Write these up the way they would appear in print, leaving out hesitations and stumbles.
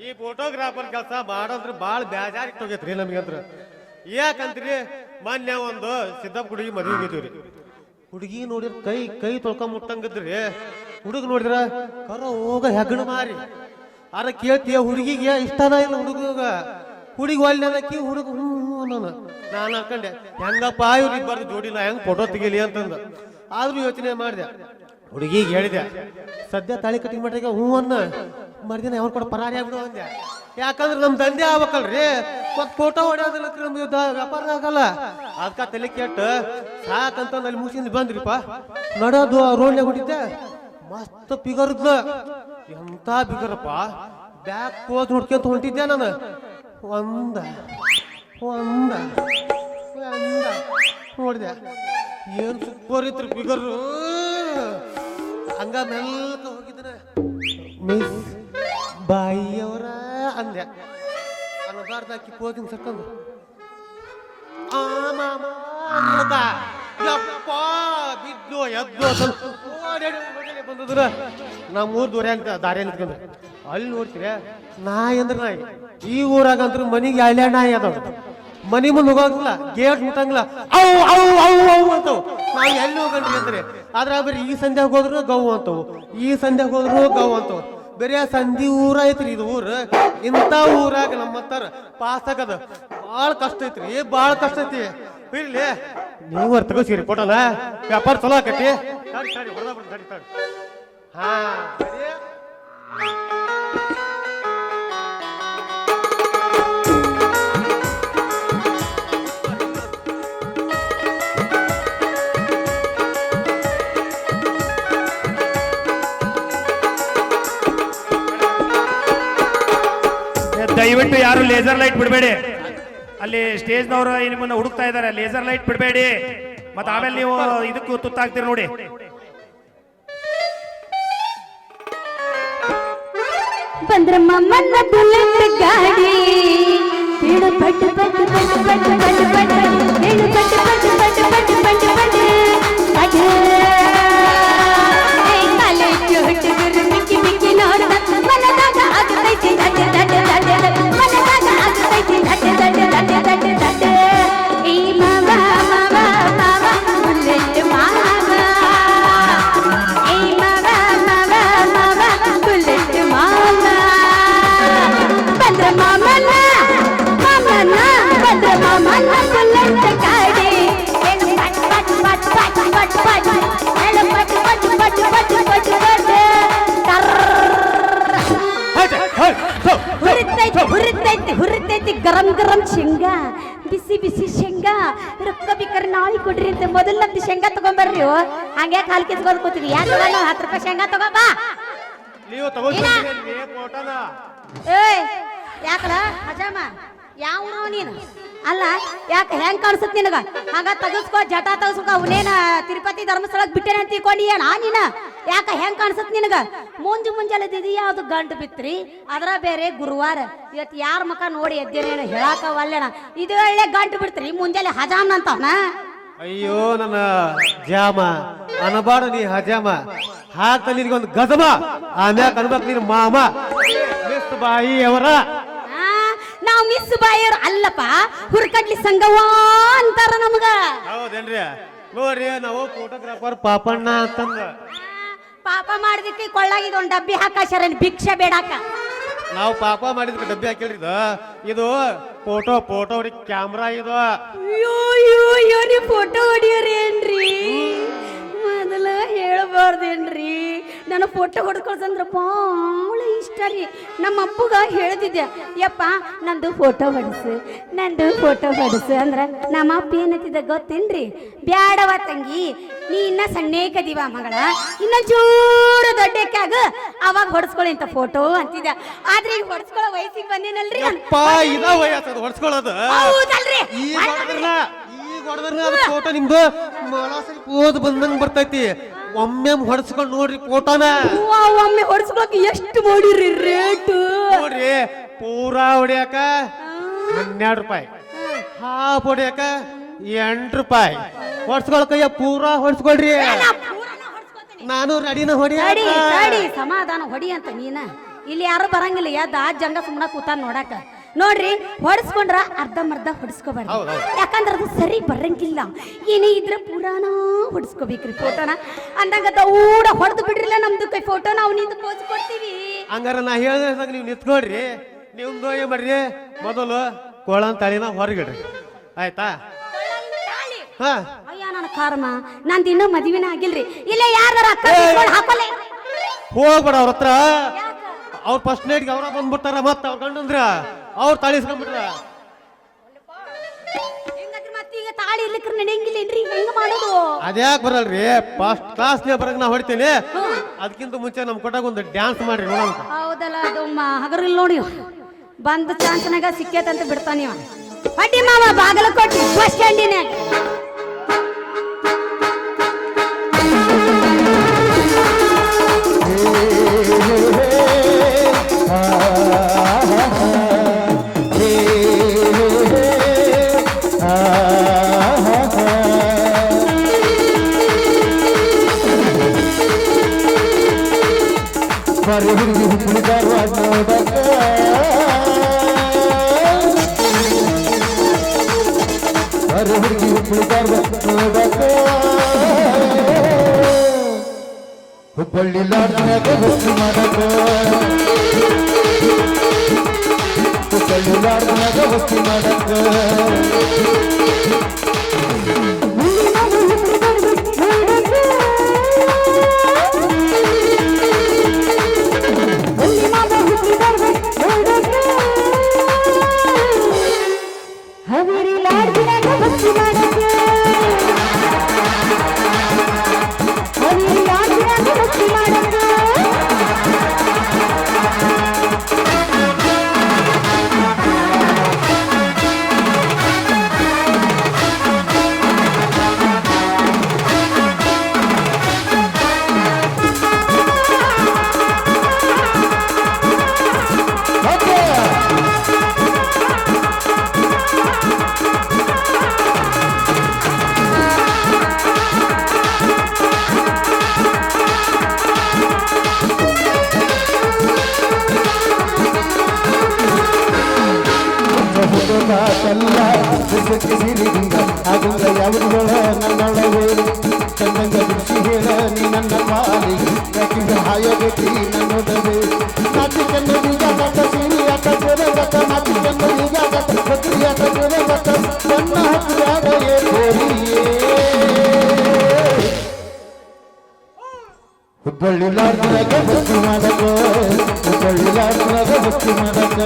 ಈ ಫೋಟೋಗ್ರಾಫರ್ ಕೆಲಸ ಮಾಡೋದ್ರ ಬಾಳ ಬೇಜಾರ್ ಹೋಗೈತ್ರಿ ನಮ್ಗಂದ್ರ. ಯಾಕಂತ್ರಿ ಮೊನ್ನೆ ಒಂದು ಸಿದ್ದಪ್ಪ ಹುಡುಗಿ ಮದುವೆ ಹೋಗಿದ್ವಿ. ಹುಡುಗಿ ನೋಡಿದ್ರ ಕೈ ಕೈ ತೊಳ್ಕೊಂಡ್ ಮುಟ್ಟಂಗಿದ್ರಿ. ಹುಡುಗ ನೋಡಿದ್ರ ಕರ ಹೋಗ ಹೆಗಣ ಮಾರಿ ಅರ ಕೇಳ್ತೀಯ ಹುಡುಗಿಗೆ ಇಷ್ಟನ ಇಲ್ಲ ಹುಡುಗ. ಹುಡುಗಿ ಒಳ್ಳೆ ಅನ್ನಕಿ ಹುಡುಗ ನಾನು ಹಾಕೊಂಡೆ ಹೆಂಗಪ್ಪ ಇವ್ರಿಗೆ ಬರ್ದು ಜೋಡಿನ ಹೆಂಗ್ ಫೋಟೋ ತೆಗಿಲಿ ಅಂತಂದ. ಆದ್ರೂ ಯೋಚನೆ ಮಾಡಿದೆ, ಹುಡುಗಿಗೆ ಹೇಳಿದೆ ಸದ್ಯ ತಾಳಿ ಕಟ್ಟಿಂಗ್ ಮಾಡ್ರಿಗೆ ಅನ್ನ ಮರ್ದಿನ ಯಾವ ಕೂಡ ಪರಾರಿ ಆಗ್ಬಿಡು ಅಂದೆ. ಯಾಕಂದ್ರೆ ನಮ್ ದಂಧೆ ಆಗ್ಬೇಕಲ್ರಿ, ಮತ್ ಫೋಟೋ ಹೊಡೆಯೋದಿಲ್ಲ ನಮ್ದು ವ್ಯಾಪಾರ ಆಗಲ್ಲ. ಅದಕ್ಕ ತಲೆ ಕೆಟ್ಟ ಸಾಕಂತ ಅಲ್ಲಿ ಮುಗಿಸಿಂದ ಬಂದ್ರಿಪ್ಪ. ನಡೋದು ರೋಡ್ನಾಗ ಹೊಡಿದ್ದೆ, ಮಸ್ತ್ ಪಿಗರ್ ಇದ್ಲ. ಎಂತ ಬಿಗರಪ್ಪ, ಬ್ಯಾಕ್ ಪೋಸ್ ನೋಡ್ಕೊಂತ ಹೊಂಟಿದ್ದೆ ನಾನು. ಒಂದ ಒಂದ ಒಂದ ನೋಡಿದೆ, ಏನ್ ಸೂಪರ್ ಇತ್ತು ಬಿಗರು. ಹಂಗ ಮೆಲ್ಕ ಹೋಗಿದ್ರ ಮಿಸ್ ಬಾಯಿಯವರ ಅಂದೆ. ಅನ್ನಬಾರ್ದಾಕಿ ಪೋದಿಂಗ್ ಸರ್ಕೊಂಡು ಯಪ್ಪ ಬಿದ್ದು ಎದ್ದು ಬಂದದ್ರ ನಾ 3 ದೂರ ದಾರಿ ನಿಂತ್ಕೊಂಡ್ರೆ ಅಲ್ಲಿ ನೋಡ್ತೀರ ನಾಯಿ ಅಂದ್ರೆ ನಾಯಿ. ಈ ಊರಾಗಂತ್ರ ಮನಿಗೆ 2 ನಾಯಿ ಅದಾವ. ಮನಿ ಮುಂದೆ ಹೋಗಂಗಿಲ್ಲ, ಗೇಟ್ ಮುಟ್ಟಂಗಿಲ್ಲ, ಅವು ಅವು ಅವು ಅವು ಅಂತವು. ನಾವು ಎಲ್ಲಿ ಹೋಗಂಡ್ರಿ ಅಂದ್ರೆ ಆದ್ರ ಬರೀ ಈ ಸಂಧ್ಯಾಗ ಹೋದ್ರು ಗೌ ಅಂತವು, ಈ ಸಂಧ್ಯಾಗ ಹೋದ್ರು ಗೌ ಅಂತವು. ಬೇರೆ ಸಂಧಿ ಊರ ಐತ್ರಿ ಇದು ಊರು. ಇಂಥ ಊರಾಗ ನಮ್ಮ ಹತ್ತಾರ ಪಾಸ್ ಆಗದ ಬಾಳ ಕಷ್ಟ ಐತ್ರಿ, ಬಾಳ ಕಷ್ಟ ಐತಿ. ಇರ್ಲಿ ನೀವು ತಗೋಸಿರಿ ಫೋಟೋನ, ವ್ಯಾಪಾರ ಚಲೋ ಆಕತಿ. ಹಾ ದಯವಿಟ್ಟು ಯಾರು ಲೇಸರ್ ಲೈಟ್ ಬಿಡಬೇಡಿ. ಅಲ್ಲಿ ಸ್ಟೇಜ್ನವರು ನಿಮ್ಮನ್ನ ಹುಡುಕ್ತಾ ಇದ್ದಾರೆ, ಲೇಸರ್ ಲೈಟ್ ಬಿಡಬೇಡಿ. ಮತ್ತೆ ಆಮೇಲೆ ನೀವು ಇದಕ್ಕೂ ತುತ್ತಾಗ್ತೀರಿ ನೋಡಿ. ಬಂದ್ರಮ್ಮ ಮನ್ನ ಬುಲೆಟ್ ಗಾಡಿ ಹೇಳು ಪಟ್ಟು ಪಟ್ಟು ಪಟ್ಟು ಪಟ್ಟು ಪಟ್ಟು ಪಟ್ಟು ಹೇಳು ಪಟ್ಟು ಪಟ್ಟು ಪಟ್ಟು ಪಟ್ಟು ಪಟ್ಟು ಪಟ್ಟು ತಲೆ ಹುಡುಗರು ಮಿಕ್ಕಿ ಮಿಕ್ಕಿ ನೋಡ್ದ ಮನದಾಗ ಆಗ್ತೈತಿ ದಡ್ಡ ದಡ್ಡ ದಡ್ಡ ಮನದಾಗ ಆಗ್ತೈತಿ ದಡ್ಡ ದಡ್ಡ ದಡ್ಡ ದಡ್ಡ ದಡ್ಡ. ಈ ಮಾವ ಮಾವ ಮಾವ ಬುಲೆಟ್ ಮಾವ, ಈ ಮಾವ ಮಾವ ಮಾವ ಬುಲೆಟ್ ಮಾವ. ಬಂದ್ರ ಮಾಮನ ಮಾಮನ ಬಂದ್ರ ಮಾಮನ ಬುಲೆಟ್ ಗಾಡಿ ಹೇಳು ಪಟ್ ಪಟ್ ಪಟ್ ಪಟ್ ಪಟ್ ಪಟ್ ಹೇಳು ಪಟ್ ಪಟ್ ಪಟ್ ಪಟ್ ಪಟ್ ಪಟ್ ಹುರಿತೈತಿ ಹುರಿತೈತಿ ಹುರಿತೈತಿ ಗರಂ ಗರಂ ಶೇಂಗಾ, ಬಿಸಿ ಬಿಸಿ ಶೇಂಗಾ. ರೊಕ್ಕ ಬೇಕಾರೆ ನಾಳೆ ಕೊಡ್ರಿ ಅಂತ ಮೊದಲಂತ ಶೇಂಗಾ ತಗೊಂಬರ್ರಿ. ಹಂಗೆ ಕಾಲ್ ಕಿತ್ಕೊಂಡ್ ಕೂತೀವಿ. ಯಾಕೆ 10 ರೂಪಾಯಿ ಶೇಂಗಾ ತಗೋಬಾ. ನೀವು ತಗೋತೀರಿ ಫೋಟೋನ. ಏಯ್ ಯಾಕಲ್ಲ ಅಜಾಮ ಯಾವ ನೀನು ಅಲ್ಲ, ಯಾಕೆ ಹೆಂಗ್ ಕಾಣಿಸುತ್ತೆ ನಿನಗ? ಹಂಗ ತಗಸ್ಕೋ, ಜಟ ತಗಸ್ಕೋ. ಅವನೇನ ತಿರುಪತಿ ಧರ್ಮಸ್ಥಳಕ್ಕೆ ಬಿಟ್ಟೇನೆ ಅಂತ ತಿಳ್ಕೊಂಡಿಯೇನ ನೀನ? ಯಾಕ ಹೆಂಗ್ ಕಾಣಿಸುತ್ತೆ ನಿನಗ? ಮುಂಜಾನೆ ದಿದಿ ಯಾವ್ದು ಗಂಟು ಬಿತ್ರಿ, ಅದ್ರ ಬೇರೆ ಗುರುವಾರ. ಇವತ್ತು ಯಾರ ಮುಖ ನೋಡಿ ಎದ್ದೇನೇನ ಹೇಳಾಕ ಒಲ್ಲೆಣ. ಇದು ಒಳ್ಳೆ ಗಂಟು ಬಿಡ್ತ್ರಿ ಮುಂಜಾನೆ ಹಜಾಮ್ ಅಂತವನ. ಅಯ್ಯೋ ನನ್ನ ಜಾಮ ಅನಬಾಡ ನೀ ಹಜಾಮ ಹಾಕ್ತ ನಿನಗೊಂದು ಗಜಮ. ಆಮ್ಯಾಕ ಅನ್ಬೇಕು ನೀನು ಮಾಮ ಮಿಸ್ ಬಾಯಿ ಅವರ. ನಾವ್ ಮಿಸ್ ಬಾಯಿಯವ್ರು ಅಲ್ಲಪ್ಪ, ಹುರ್ಕಡ್ಲಿ ಸಂಗವ್ವ ಅಂತಾರ ನಮ್ಗ. ಹೌದೇನ್ರಿ? ನೋಡ್ರಿ ನಾವು ಫೋಟೋಗ್ರಾಫರ್ ಪಾಪಣ್ಣ ಅಂತಂದ. ಪಾಪ ಮಾಡಿದಕ್ಕೆ ಕೊಳ್ಳಾಗಿದ್ ಒಂದ್ ಡಬ್ಬಿ ಹಾಕಾಶಾರೇನ್ ಭಿಕ್ಷೆ ಬೇಡಾಕ. ನಾವು ಪಾಪ ಮಾಡಿದಕ್ಕೆ ಡಬ್ಬಿ ಹಾಕಿಲ್ರಿ. ಇದು ಫೋಟೋ ಹೊಡಿ ಕ್ಯಾಮ್ರಾ ಇದು. ಅಯ್ಯೋ ನೀ ಫೋಟೋ ಹೊಡಿಯೋರೇನ್ರಿ? ಮೊದಲ ಹೇಳ್ಬಾರ್ದೇನ್ರಿ? ನಾನು ಫೋಟೋ ಹೊಡ್ಕೊಳ್ಸಂದ್ರ ಭಾಳ ಇಷ್ಟ ರೀ. ನಮ್ಮ ಅಪ್ಪಗ ಹೇಳ್ತಿದ್ದೆ, ಯಪ್ಪ ನಂದು ಫೋಟೋ ಹೊಡಿಸು, ನಂದು ಫೋಟೋ ಹೊಡಿಸು ಅಂದ್ರ ನಮ್ಮ ಅಪ್ಪ ಏನಂತಿದ್ದ ಗೊತ್ತೇನ್ರಿ? ಬ್ಯಾಡವ ತಂಗಿ, ನೀ ಇನ್ನ ಸಣ್ಣೇಕದಿವ ಮಗಳ, ಇನ್ನ ಚೂರು ದೊಡ್ಡಕ್ಕಾಗ ಅವಾಗ ಹೊಡ್ಸ್ಕೊಳ್ಳಿ ಅಂತ ಫೋಟೋ ಅಂತಿದ್ದ. ಆದ್ರೆ ಈಗ ಹೊಡ್ಸ್ಕೊಳ್ಳೋ ವಯಸ್ಸಿಗೆ ಬಂದೇನಲ್ರಿ. ಹೊಡ್ಸ್ಕೊಳ್ಳೋದು ಹೌದಲ್ರಿ? ಫೋಟೋ ನಿಮ್ದು ಮಲಾಸರಿ ಓದ್ ಬಂದಂಗ ಬರ್ತೈತಿ. ಒಮ್ಮೆ ಹೊಡ್ಸ್ಕೊಂಡ್ ನೋಡ್ರಿ ಫೋಟೋನ. ಒಮ್ಮೆ ಹೊಡ್ಸ್ಕೊಳಕ್ ಎಷ್ಟು ಮಾಡಿರಿ ರೇಟ್? ನೋಡ್ರಿ, ಪೂರಾ ಹೊಡಿಯಾಕ 12 ರೂಪಾಯಿ, ಹಾಫ್ ಹೊಡಿಯಾಕ 8 ರೂಪಾಯಿ. ಹೊಡ್ಸ್ಕೊಳಕಯ್ಯ ಪೂರಾ ಹೊಡ್ಸ್ಕೊಳ್ರಿ. ನಾನು ರೆಡಿನ ಹೊಡಿ. ಸಮಾಧಾನ ಹೊಡಿ ಅಂತ ನೀನ ಇಲ್ಲಿ ಯಾರು ಬರಂಗಿಲ್ಲ ಯಾದ ಜಂಗ ಸುಮ್ಮನ ಕೂತ ನೋಡಾಕ ನೋಡ್ರಿ ಹೊಡ್ಸ್ಕೊಂಡ್ರ ಅರ್ಧಂಬರ್ಧ ಹೊಡ್ಸ್ಕೋಬಾರ್ದು ಹೌದ್ ಹೌದ್. ಯಾಕಂದ್ರ ಅದು ಸರಿ ಬರಂಗಿಲ್ಲ ಏನೇ ಇದ್ರ ಪುರಾಣ ಹೊಡ್ಸ್ಕೋಬೇಕ್ರಿ ಫೋಟೋನ ಅಂದಂಗ ದೌಡ ಹೊಡೆದು ಬಿಡ್ರಿಲ್ಲ ನಮ್ದು ಕೈ ಫೋಟೋ ನಾವು ನಿಂತು ಪೋಸ್ ಕೊಡ್ತೀವಿ ಹಂಗಾರ ನಾ ಹೇಳ್ದಾಗ ನೀವು ನಿಂತ್ಕೊಡ್ರಿ ನಿಮ್ದು ಏನ್ ಮಾಡ್ರಿ ಮೊದಲು ಕೋಳನ್ ತಾಳಿನ ಹೊರಗಿಡ್ರಿ ಆಯ್ತಾ ಹಾ ಅಯ್ಯ ನನ್ನ ಕಾರಮ ನಂದು ಇನ್ನೂ ಮದುವೆನ ಆಗಿಲ್ರಿ ಇಲ್ಲ ಯಾರ ಅಕ್ಕ ಹಾಕೋಲೆ ಹೋಗ್ಬೇಡ ಅವ್ರ ಹತ್ರ ಅವ್ರ ಫಸ್ಟ್ ನೈಟ್ಗೆ ಅವ್ರ ಬಂದ್ಬಿಡ್ತಾರ ಮತ್ತ ಅವ್ರ ಗಂಡಂದ್ರ ಅವ್ರು ತಾಳಿಸ್ಕೊಂಡ್ಬಿಟ್ರ ಮತ್ತೀಗ ತಾಳಿ ಇರ್ಲಿಕ್ಕೆ ನಡೆಯಂಗಿಲ್ಲೇನ್ರಿ ಹೆಂಗ ಮಾಡೋದು ಅದ್ಯಾಕ್ ಬರಲ್ರಿ ಫಸ್ಟ್ ಕ್ಲಾಸ್ನೇ ಬರಕ್ ನಾ ಹೊಡಿತೇನೆ ಅದಕ್ಕಿಂತ ಮುಂಚೆ ನಮ್ ಕೊಟ್ಟಾಗ ಒಂದು ಡ್ಯಾನ್ಸ್ ಮಾಡ್ರಿ ನೋಡೋಣ ಹೌದಲ್ಲ ಅದು ಹಗರಿಲ್ ನೋಡಿ ಬಂದ ಚಾನ್ಸ್ನಾಗ ಸಿಕ್ಕೇತಂತ ಬಿಡ್ತಾನ ಅಡ್ಡಿ ಮಾವ ಬಾಗಲಕೋಟೆ ಬಸ್ ಸ್ಟ್ಯಾಂಡಿನಾಗ ಹುಬ್ಬಳ್ಳಿ ಲಾಡ್ನ್ಯಾಗ ಹೊಸ್ತಿ ಮಾಡಕ ಹುಬ್ಬಳ್ಳಿ ಲಾಡ್ನ್ಯಾಗ ಹೊಸ್ತಿ ಮಾಡಕ ಸಿರಿಗಿಂಗ ಆಗುಂಗ ಯಾವುದುಗಳ ನನ್ನೊಳಗೆ ಚಂದಂಗ ಬಿಡಿಸಿ ಹೇಳ ನೀ ನನ್ನ ಪಾಲಿಗೆ ಯಾಕಿಂಗ ಹಾಯಬೇಕು ನನ್ನೊಡವೆ ನಾಟಿ ಕನ್ನಡಿಗ ಕಟ್ಟ ಸಿರಿಯಾಟ ಜೊರೆಗಟ್ಟ ನಾಟಿ ಕನ್ನಡಿಗ ಕಟ್ಟ ಸಕ್ರಿಯಾಟ ಜೊರೆಗಟ್ಟ ನನ್ನ ಹತ್ತಿರಾಗ ಏರಿಯೇ ಹುಬ್ಬಳ್ಳಿ ಲಾಡ್ನ್ಯಾಗ ಹೊಸ್ತಿ ಮಾಡಕ ಹುಬ್ಬಳ್ಳಿ ಲಾಡ್ನ್ಯಾಗ ಹೊಸ್ತಿ ಮಾಡಕ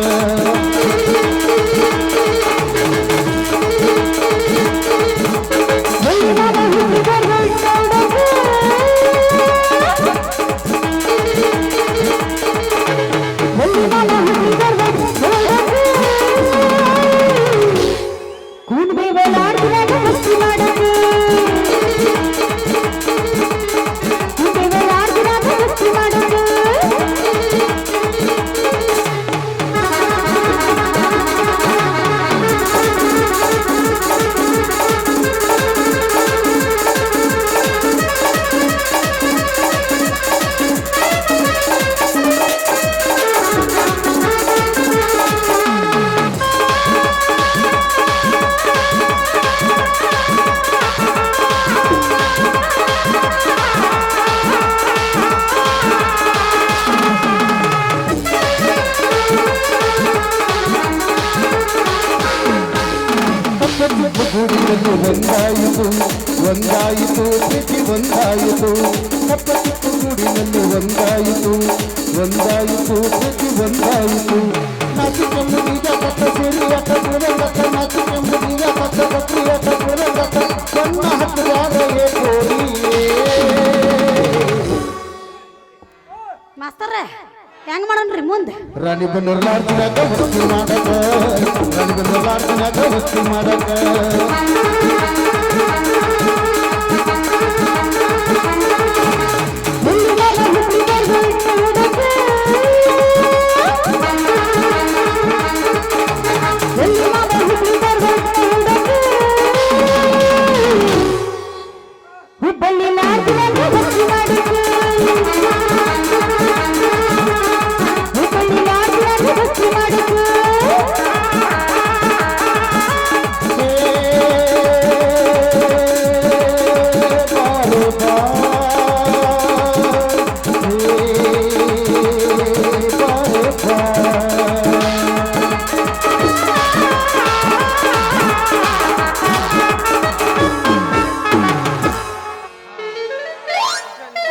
ಗೂಡಿನಲ್ಲಿ ಒಂದಾಯಿತು ಒಂದಾಯಿತು ಪ್ರೀತಿ ಒಂದಾಯಿತು ಕಪ್ಪ ಚಿಕ್ಕು ಗೂಡಿನಲ್ಲಿ ಒಂದಾಯಿತು ಒಂದಾಯಿತು ಪ್ರೀತಿ ಒಂದಾಯಿತು ನಾಚಿ ಕೆಂಬು ಬೀಜ ಕಟ್ಟ ಸಿರಿಯಾಟ ಗುರಗಟ್ಟ ನಾಚಿ ಕೆಂಬು ಬೀಜ ಕಟ್ಟ ಸಕ್ರಿಯಾಟ ಗುರಗಟ್ಟ ಸಣ್ಣ ಹತ್ತಿರಾಗ ಏಕೋರಿಯೇ ಮಾಸ್ತರ ಹೆಂಗ್ ಮಾಡೋಣ್ರಿ ಮುಂದೆ ರಾಣಿ ಬೆನ್ನೂರು ಲಾಡ್ನ್ಯಾಗ ಹೊಸ್ತಿ ಮಾಡಕ ರಾಣಿ ಬೆನ್ನೂರು ಲಾಡ್ನ್ಯಾಗ ಹೊಸ್ತಿ ಮಾಡಕ ಹುಬ್ಬಳ್ಳಿ ಲಾಡ್ನ್ಯಾಗ ಹೊಸ್ತಿ ಮಾಡಕ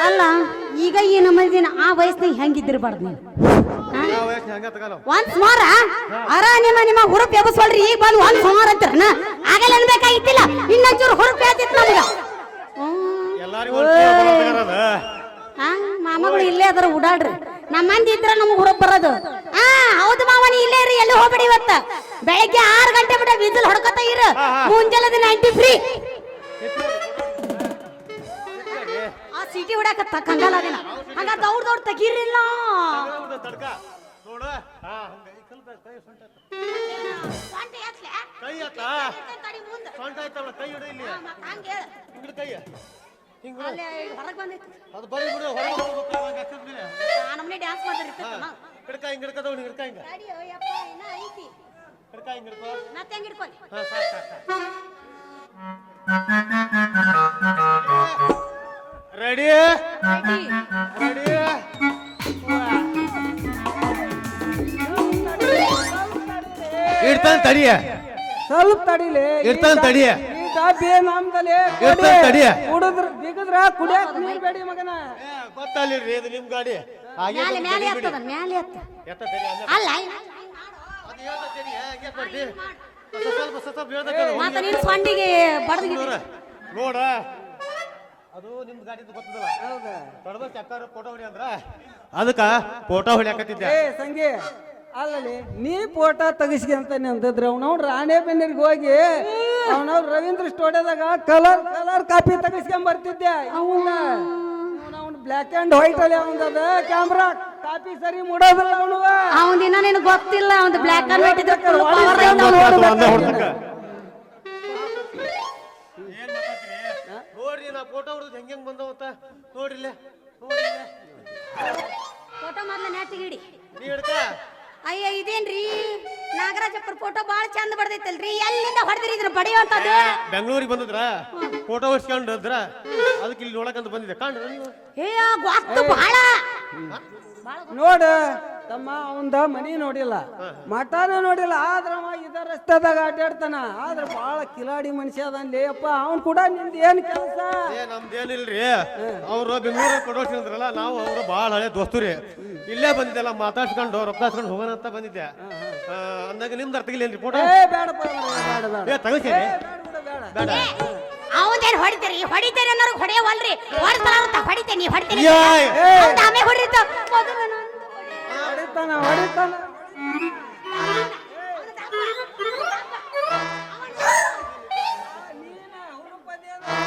ಅಲ್ಲ ಈಗ ಈ ನಮ್ಮದಿನ ಆ ವಯಸ್ಸಿನಾಗ ಹೆಂಗಿದ್ದಿರ್ಬಾರ್ದು ನೀವು ಯಾವ ವಯಸ್ಸಿನ ಹಂಗ ತಗಲ್ಲ ಒಂದ್ ಸುಮಾರ ಅರ ನಿಮ್ಮ ಹುರುಪ್ ಎಬಸ್ಕೊಳ್ರಿ ಈಗ ಬಂದು ಒಂದ್ ಸುಮಾರು ಅಂತಾರನ ಆಗಲ್ಲ ಅನ್ಬೇಕಾಗಿತ್ತಿಲ್ಲ ಇನ್ನೊಂಚೂರು ಹುರುಪ್ ಹೇಳ್ತಿತ್ತು ನಮ್ಗ ಎಲ್ಲಾರಿಗೂ ಮಾಮಗಳು ಇಲ್ಲೇ ಅದರ ಉಡಾಡ್ರಿ ನಮ್ಮ ಮಂದಿ ಇದ್ರ ನಮಗ್ ಹುರುಪ್ ಬರೋದು ಹೌದು ಮಾವನಿ ಇಲ್ಲೇ ಇರಿ ಎಲ್ಲಿ ಹೋಗ್ಬೇಡಿ ಇವತ್ತ ಬೆಳಗ್ಗೆ 6 ಗಂಟೆ ಬಿಡ ವಿಸಿಲ್ ಹೊಡ್ಕೊತ ಇರು ಮುಂಜಾನೆ 90 ಫ್ರೀ ಆ ಸಿಟಿ ಹೊಡಕತ್ತ ಕಂಗಾಲ ಅದೇನ ಹಂಗ ದೌಡ್ ತೆಗೀರಿಲ್ಲ ತಡ್ಕ ನೋಡ ಕೈ ಆತ ಸೊಂಟ ಆಯ್ತವಳ ಕೈ ಹಿಡ ಇಲ್ಲಿ ಹಿಂಗ್ ಕೈ ಹಿಂಗ್ ಹೊರಗೆ ಬಂದಿತ್ತು ಅದು ಬರೀ ಬಿಡು ಹೊರಗೆ ನಮ್ಮನೆ ಡ್ಯಾನ್ಸ್ ಮಾಡ್ತಿರ್ತಾನ ಹಿಡ್ಕ ಹಿಂಗ್ ಹಿಡ್ಕದವ್ ಹಿಡ್ಕ ಹಿಂಗ ಹಿಡ್ಕ ಹಿಂಗ್ ಹಿಡ್ಕೋ ಮತ್ತೆ ಹೆಂಗ್ ಹಿಡ್ಕೊಳ್ಳಿ ಹಾ ಸಾಕು ರೆಡಿ ರೆಡಿ ಇಡ್ತಾನ ತಡಿಯ ಸ್ವಲ್ಪ ತಡಿಲಿ ಇಡ್ತಾನ ತಡಿಯ ನಮ್ದಲ್ಲಿ ಇಡ್ತಾನ ತಡಿಯ ಕುಡಿದ್ರ ಬಿಗದ್ರ ಕುಡಿಯಾಕ ನೀರ್ ಬೇಡಿ ಮಗನ ಗೊತ್ತಲ್ಲಿರ್ರಿ ಇದು ನಿಮ್ ಗಾಡಿ ಹಾಗೆ ಮ್ಯಾಲೆ ಮ್ಯಾಲೆ ಹತ್ತದ ಮ್ಯಾಲೆ ಹತ್ತ ಎತ್ತ ತಡಿ ಅಲ್ಲ ಅದು ಹೇಳ್ತೀನಿ ಹಂಗೆ ಬರ್ತಿ ಸ್ವಲ್ಪ ಮಾತ ನೀನು ಸೊಂಡಿಗೆ ಬಡ್ದು ನೋಡ ಅದು ನಿಮ್ದು ಗಾಡಿದು ಗೊತ್ತದಲ್ಲ ತೊಡದ ಚಕ್ಕಾರ ಫೋಟೋ ಹೊಡಿ ಅಂದ್ರ ಅದಕ್ಕ ಫೋಟೋ ಹೊಡಿಯಾಕತ್ತಿದ್ದೆ ಏ ಸಂಗಿ ಅಲ್ಲಲ್ಲಿ ನೀ ಫೋಟೋ ತೆಗಿಸ್ಕೊಂತಾನೆ ಅಂತಂದ್ರೆ ಅವ್ನವ್ನು ರಾಣೆಬೆನ್ನೂರಿಗೆ ಹೋಗಿ ಅವನವ್ರು ರವೀಂದ್ರ ಸ್ಟುಡಿಯೋದಾಗ ಕಲರ್ ಕಾಪಿ ತೆಗಿಸ್ಕೊಂಡ್ ಬರ್ತಿದ್ದೆ ಅವನ್ನ ಅವ್ನು ಬ್ಲ್ಯಾಕ್ ಅಂಡ್ ವೈಟ್ ಅಲ್ಲಿ ಅವನದ ಕ್ಯಾಮ್ರಾ ಕಾಪಿ ಸರಿ ಮುಡೋದಿಲ್ಲ ಅವನು ಅವನ ದಿನ ನಿನಗೆ ಗೊತ್ತಿಲ್ಲ ಅವನ ಬ್ಲ್ಯಾಕ್ ಅಂಡ್ ವೈಟ್ ನೋಡ್ರಿ ನಾ ಫೋಟೋ ಹೊಡೆದ್ ಹೆಂಗ್ ಬಂದವ ಅಂತ ನೋಡ್ರಿಲ್ಲ ಫೋಟೋ ಮೊದ್ಲು ನೆಟ್ಟಿಗೆ ಇಡಿ ನೀ ಹಿಡ್ಕ ಅಯ್ಯ ಇದೇನ್ರಿ ನಾಗರಾಜಪ್ಪರ ಫೋಟೋ ಬಾಳ ಚಂದ ಬಡ್ದೈತಲ್ರಿ ಎಲ್ಲಿಂದ ಹೊಡೆದ್ರಿ ಇದ್ರ ಬಡಿಯುವಂತದ್ದು ಬೆಂಗಳೂರಿಗೆ ಬಂದಿದ್ರ ಫೋಟೋ ಹೊಡ್ಸ್ಕೊಂಡ್ರ ಅದಕ್ಕೆ ಇಲ್ಲಿ ನೋಡಕಂತ ಬಂದಿದ್ದೆ ಕಾಣ್ರ ನೀವು ಏ ಗೊತ್ತು ಬಾಳ ನೋಡ ತಮ್ಮ ಅವಂದ ಮನಿ ನೋಡಿಲ್ಲ ಮಠಾನ ನೋಡಿಲ್ಲ ಆದ್ರ ಅವ ಇದ ರಸ್ತೆದಾಗ ಅಡ್ಡಾಡ್ತಾನ ಆದ್ರ ಬಾಳ ಕಿಲಾಡಿ ಮನುಷ್ಯ ಅದನ್ಲಿ ಅಪ್ಪ ಅವನ್ ಕೂಡ ನಿಂದ ಏನ್ ಕೆಲಸ ನಮ್ದೇನಿಲ್ರಿ ಅವ್ರು ಬೆಂಗಳೂರಿಗೆ ಫೋಟೋ ಹೊಡ್ಸ್ಕೊಂಡ್ರಲ್ಲ ನಾವು ಅವ್ರು ಭಾಳ ಹಳೆ ದೋಸ್ತುರಿ ಇಲ್ಲೇ ಬಂದಿದ್ದೆಲ್ಲ ಮಾತಾಡ್ಸ್ಕೊಂಡು ರೊಕ್ಕ ಹಾಸ್ಕೊಂಡು ಹೋಗೋಣ ಅಂತ ಬಂದಿದ್ದೆ ಅಂದಾಗ ನಿಮ್ದು ಅರ್ಥಗಿಲ್ಲೇನ್ರಿ ಫೋಟೋ ಏ ಬೇಡಪ್ಪ ಬೇಡ ತಗಸ್ತೀನಿ ಬೇಡ ಅವಂದೇನ್ ಹೊಡಿತೀರಿ ಹೊಡಿತೀರಿ ಅನ್ನೋರ್ಗೆ ಹೊಡೆಯವಲ್ರಿ ಹೊಡಿತೇನೆ ಹೊಡಿತೇನೆ ಏಯ್! ಆಮೇಲೆ ಹೊಡಿತ ಹೊಡಿತಾನ ಹೊಡಿತಾನ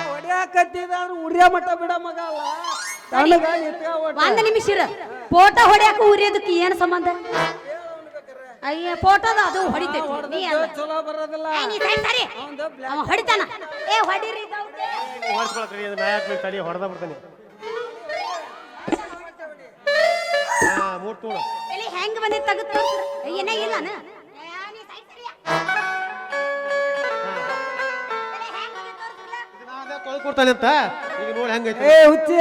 ಹೊಡ್ಯಾಕತ್ತಿದ್ರು ಉರಿಯ ಮಟ್ಟ ಬಿಡ ಮಗ ಅಲ್ಲ ತಣ್ಣಗ ನಿತ್ಕ ಒಟ್ಟ. ಒಂದ್ ನಿಮಿಷ ಇರು ಫೋಟೋ ಹೊಡ್ಯಾಕ ಉರಿಯೋದಕ್ಕೆ ಏನ್ ಸಂಬಂಧ ಅಯ್ಯ ಫೋಟೋದ ಅದು ಹೊಡಿತೈತಿ ನೀ ಅಲ್ಲ. ಚಲೋ ಬರೋದಿಲ್ಲ ಏ, ನೀ ಸರಿ ಅವ ಹೊಡಿತಾನ ಏ ಹೊಡಿರಿ ಹೊಡ್ಸ್ಕೊಳತ್ರಿ ಅದು ನಾಯಕ್ ತಡಿ ಹೊಡೆದ ಬಿಡ್ತಾನೆ ಮೂರ್ ತೋಳ ಎಲ್ಲಿ ಹೆಂಗ್ ಬಂದಿತ್ತು ತೆಗೆದು ಏನೇ ಇಲ್ಲನ ತೊಳೆದು ಕೊಡ್ತಾನೆ ಅಂತ ಈಗ ನೋಡಿ ಹೆಂಗೈತಿ ಏ ಹುಚ್ಚಿ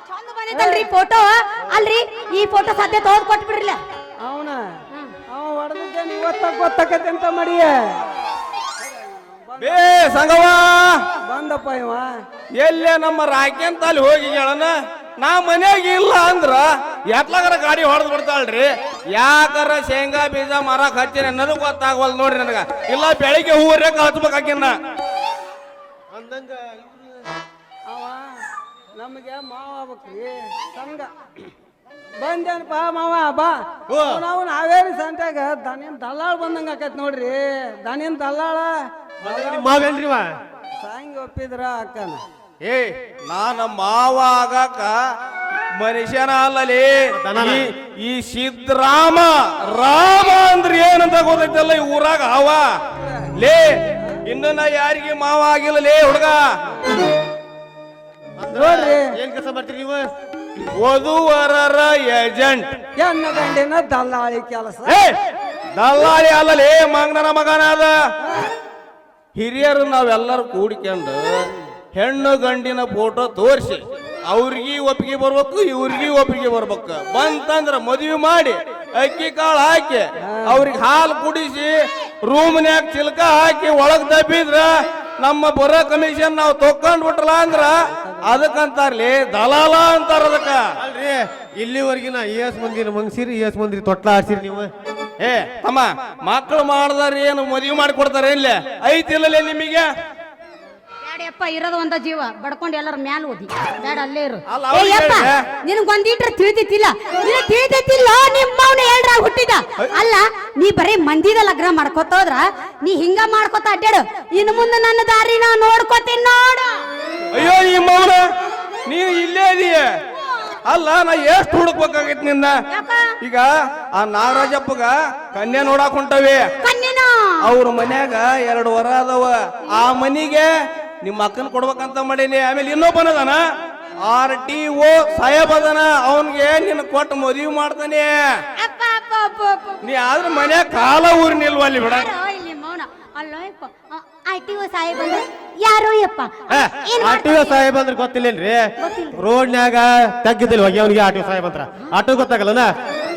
ಚಂದ ಬಂದಿತ್ತಲ್ರಿ ಫೋಟೋ ಅಲ್ರಿ ಈ ಫೋಟೋ ಸದ್ಯ ತೋದ್ ಕೊಟ್ಬಿಡ್ರಿಲ್ಲ ಅವನ ಅವ ಹೊಡೆದಿದ್ದೇನೆ ಇವತ್ತ ಗೊತ್ತಾಕತ್ತೆ ಅಂತ ಮಾಡಿಯ ಬೇ ಸಂಗವ ಬಂದಪ್ಪ ಇವ ಎಲ್ಲೇ ನಮ್ಮ ರಾಕ್ಯಂತ ಅಲ್ಲಿ ಹೋಗಿ ಹೇಳನ ನಾ ಮನ್ಯಾಗ ಇಲ್ಲ ಅಂದ್ರ ಎತ್ಲಾಗರ ಗಾಡಿ ಹೊಡೆದ್ ಬಿಡ್ತಾಳ್ರಿ ಯಾಕರ ಶೇಂಗಾ ಬೀಜ ಮರಕ್ ಹಚ್ಚಿನ ಅನ್ನೋದು ಗೊತ್ತಾಗವಲ್ ನೋಡ್ರಿ ನನಗ ಇಲ್ಲ ಬೆಳಿಗ್ಗೆ ಹೂವರ್ಯಾಕ ಹಚ್ಬೇಕಾಕಿನ್ನ ಅಂದಂಗ ಅವ ನಮಗೆ ಮಾವ ಆಗ್ಬೇಕ್ರಿ ಸಂಗ ಬಂದೇನಪ್ಪ ಮಾವ ಬಾ ಓ. ನಾವು ಹಾವೇರಿ ಸಂತ್ಯಾಗ ದನಿನ್ ದಲ್ಲಾಳ ಬಂದಂಗ ಆಕೈತ್ ನೋಡ್ರಿ ದನಿನ್ ದಲ್ಲಾಳ ಮಾವೇನ್ರಿ ವಾ ಸಾಂಗ್ ಒಪ್ಪಿದ್ರ ಅಕ್ಕನ ಏ ನಾನ ಮಾವ ಆಗಾಕ ಮನುಷ್ಯನ ಅಲ್ಲಲಿ ಈ ಸಿದ್ರಾಮ ರಾಮ ಅಂದ್ರೆ ಏನಂತ ಗೊತ್ತೈತಲ್ಲ ಈ ಊರಾಗ ಅವ ಲೇ ಇನ್ನು ನಾ ಯಾರಿಗೆ ಮಾವ ಆಗಿಲ್ಲ ಲೇ ಹುಡುಗ ನೋಡ್ರಿ ಏನ್ ಕೆಲಸ ಮಾಡ್ತೀರಿ ನೀವು ವಧುವರರ ಏಜೆಂಟ್ ಹೆಣ್ಣ ಗಂಡಿನ ದಲ್ಲಾಳಿ ಕೆಲಸ ಏ ದಲ್ಲಾಳಿ ಅಲ್ಲಲೇ ಮಂಗನ ಮಗನಾದ ಹಿರಿಯರು ನಾವೆಲ್ಲರೂ ಕೂಡಿಕೊಂಡು ಹೆಣ್ಣು ಗಂಡಿನ ಫೋಟೋ ತೋರಿಸಿ ಅವ್ರಿಗೆ ಒಪ್ಪಿಗೆ ಬರ್ಬೇಕು ಇವ್ರಿಗೆ ಒಪ್ಪಿಗೆ ಬರ್ಬೇಕು ಬಂತಂದ್ರ ಮದುವೆ ಮಾಡಿ ಅಕ್ಕಿ ಕಾಳು ಹಾಕಿ ಅವ್ರಿಗೆ ಹಾಲು ಕುಡಿಸಿ ರೂಮ್ನ್ಯಾಗ ಚಿಲ್ಕ ಹಾಕಿ ಒಳಗ್ ದಬ್ಬಿದ್ರ ನಮ್ಮ ಬರೋ ಕಮಿಷನ್ ನಾವು ತಕೊಂಡ್ ಬಿಟ್ರಲ್ಲ ಅಂದ್ರ ಅದಕ್ಕಂತಾರ್ಲಿ ದಲಾಲ ಅಂತಾರ ಅದಕ್ಕ. ಅಲ್ರಿ ಇಲ್ಲಿವರೆಗಿನ ಎಸ್ ಮಂದಿನ ಮಂಗ್ಸಿರಿ ಎಸ್ ಮಂದಿ ತೊಟ್ಲ ಆಡ್ಸಿರಿ ನೀವು. ಏ ತಮ್ಮ, ಮಕ್ಕಳು ಮಾಡ್ದಾರ ಏನು ಮದುವೆ ಮಾಡಿ ಕೊಡ್ತಾರ ಇಲ್ಲ? ಐತಿಲ್ಲಲೇ ನಿಮಗೆ? ಬ್ಯಾಡಪ್ಪ, ಇರೋದು ಒಂದ ಜೀವ ಬಡ್ಕೊಂಡು ಎಲ್ಲರ ಮ್ಯಾಲ ಓದಿ ಬ್ಯಾಡ, ಅಲ್ಲೇ ಇರು. ಅಲ್ಲ, ಅವ್ರಿಗೆ ಏಯಪ್ಪ, ಹೇಳ್ದೆ. ನಿನಗೊಂದಿಟ್ರೆ ತಿಳಿದಿತ್ತಿಲ್ಲ, ನೀನು ತಿಳಿದಿತ್ತಿಲ್ಲ, ನಿಮ್ಮವನ ಹೇಳ್ರಾಗ ಹುಟ್ಟಿದ ಅಲ್ಲ. ನೀ ಬರೀ ಮಂದಿದ ಲಗ್ನ ಮಾಡ್ಕೊತ ಹೋದ್ರ ನೀ ಹಿಂಗ ಮಾಡ್ಕೊತ ಅಡ್ಡಾಡು. ಇನ್ನು ಮುಂದೆ ನನ್ನ ದಾರಿ ನಾ ನೋಡ್ಕೊತೀನಿ ನೋಡು. ಅಯ್ಯೋ ಈ ಮೌನ, ನೀನು ಇಲ್ಲೇ ಇದೀಯ. ಅಲ್ಲ, ನಾ ಎಷ್ಟು ಹುಡುಕ್ಬೇಕಾಗೈತಿ ನಿನ್ನ. ಯಾಕ? ಈಗ ಆ ನಾಗರಾಜಪ್ಪಗ ಕನ್ಯಾ ನೋಡಾಕ್ ಹೊಂಟವಿ. ಕಣ್ಣಿನ ಅವ್ರ ಮನ್ಯಾಗ 2 ವರ ಅದಾವ. ಆ ಮನಿಗೆ ನಿಮ್ಮ ಅಕ್ಕನ ಕೊಡ್ಬೇಕಂತ ಮಾಡೀನಿ. ಆಮೇಲೆ ಇನ್ನೊಬ್ಬನದಾನ RTO ಸಾಹೇಬ್ ಅದನ, ಅವನ್ಗೆ ನಿನ್ನ ಕೊಟ್ಟು ಮದುವೆ ಮಾಡ್ತಾನೆ. ಅಪ್ಪ ಅಪ್ಪ ಅಪ್ಪ ಅಪ್ಪ. ನೀ ಆದ್ರ ಮನ್ಯಾಗ ಕಾಲ ಊರಿ ನಿಲ್ವಲ್ಲಿ ಬಿಡ. ಯಾರೋ ಇಲ್ಲಿ ಮೌನ ಅಲ್ಲೋ ಯಪ್ಪ. ITO ಸಾಹೇಬ್ ಅಂದ್ರೆ ಯಾರೋ ಯಪ್ಪ. ಏನ್ ಆಟೋ ಸಾಹೇಬ್ ಅಂದ್ರೆ ಗೊತ್ತಿಲ್ಲೇನ್ರಿ? ರೋಡ್ನ್ಯಾಗ ತಗ್ಗಿದ್ದಿಲ್ಲ ಹೋಗಿ ಅವನಿಗೆ ಆಟೋ ಸಾಹೇಬ್ ಅಂತ. ಆಟೋ ಗೊತ್ತಾಗಲ್ಲನ?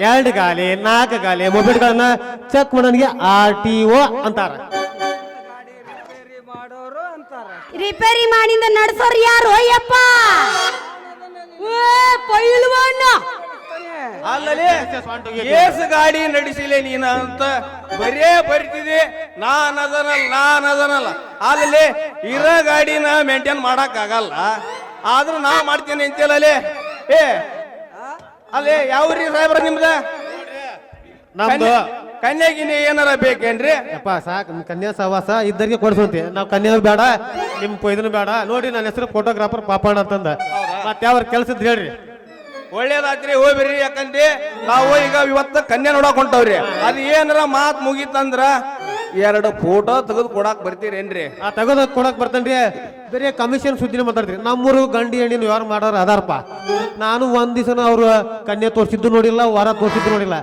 2 ಗಾಲಿ 4 ಗಾಲಿ ಮೊಬೈಲ್ಗಳನ್ನ ಚೆಕ್ ಮಾಡೋನಿಗೆ RTO ಅಂತಾರ. ಮಾಡೋರು ಅಂತಾರ. ರಿಪೇರಿ ಮಾಡಿಂದ ನಡ್ಸೋರ್ ಯಾರು ಯಪ್ಪ? ಪೈಲ್ವಾನ ಅಲ್ಲಲೇ ಏಸ್ ಗಾಡಿ ನಡೆಸಿಲೆ ನೀನ ಅಂತ ಬರೇ ಬರ್ತಿದೆ. ನಾನದನಲ್ಲ ಅಲ್ಲೇ ಇರೋ ಗಾಡಿನ ಮೇಂಟೈನ್ ಮಾಡಕ್ ಆಗಲ್ಲ, ಆದ್ರೂ ನಾ ಮಾಡ್ತೀನಿ ಅಂತೀಲೇ. ಏ ಅಲ್ಲೇ ಯಾವ್ರಿ ಸಾಹೇಬ್ರ ನಿಮ್ದ? ನಮ್ದು ಕನ್ಯಾಗಿನಿ ಏನಾರ ಬೇಕೇನ್ರಿ? ಯಪ್ಪ ಸಾಕು, ಕನ್ಯಾ ಸಹವಾಸ ಇದ್ದರಿಗೆ ಕೊಡ್ಸಂತಿ. ನಾವು ಕನ್ಯಾ ಬೇಡ, ನಿಮ್ ಇದನ್ನು ಬೇಡ. ನೋಡಿ ನನ್ನ ಹೆಸರು ಫೋಟೋಗ್ರಾಫರ್ ಪಾಪಣ್ಣ ಅಂತಂದ. ಮತ್ತೆ ಯಾವ ಕೆಲ್ಸದ್ ಹೇಳ್ರಿ. ಒಳ್ಳೇದಾತ್ರಿ, ಹೋಗ್ಬಿಡ್ರಿ. ಯಾಕಂದ್ರೆ ನಾವು ಈಗ ಇವತ್ತ ಕನ್ಯಾ ನೋಡಕ್ ಹೊಂಟವ್ರಿ. ಅದ್ ಏನಾರ ಮಾತ್ ಮುಗೀತಂದ್ರ 2 ಫೋಟೋ ತೆಗೆದು ಕೊಡಾಕ್ ಬರ್ತೀರೇನ್ರಿ? ತೆಗೆದು ಕೊಡಕ್ ಬರ್ತೇನ್ರಿ. ಬೇರೆ ಕಮಿಷನ್ ಸುದ್ದಿನ ಮಾತಾಡ್ತೀರಿ. ನಮ್ಮೂರು ಗಂಡಿ ಹೆಣ್ಣಿನ ವ್ಯವಹಾರ ಮಾಡೋರು ಅದಾರಪ್ಪ. ನಾನು ಒಂದ್ ದಿವಸನ ಅವ್ರು ಕನ್ಯಾ ತೋರಿಸಿದ್ದು ನೋಡಿಲ್ಲ, ವರ ತೋರಿಸಿದ್ದು ನೋಡಿಲ್ಲ.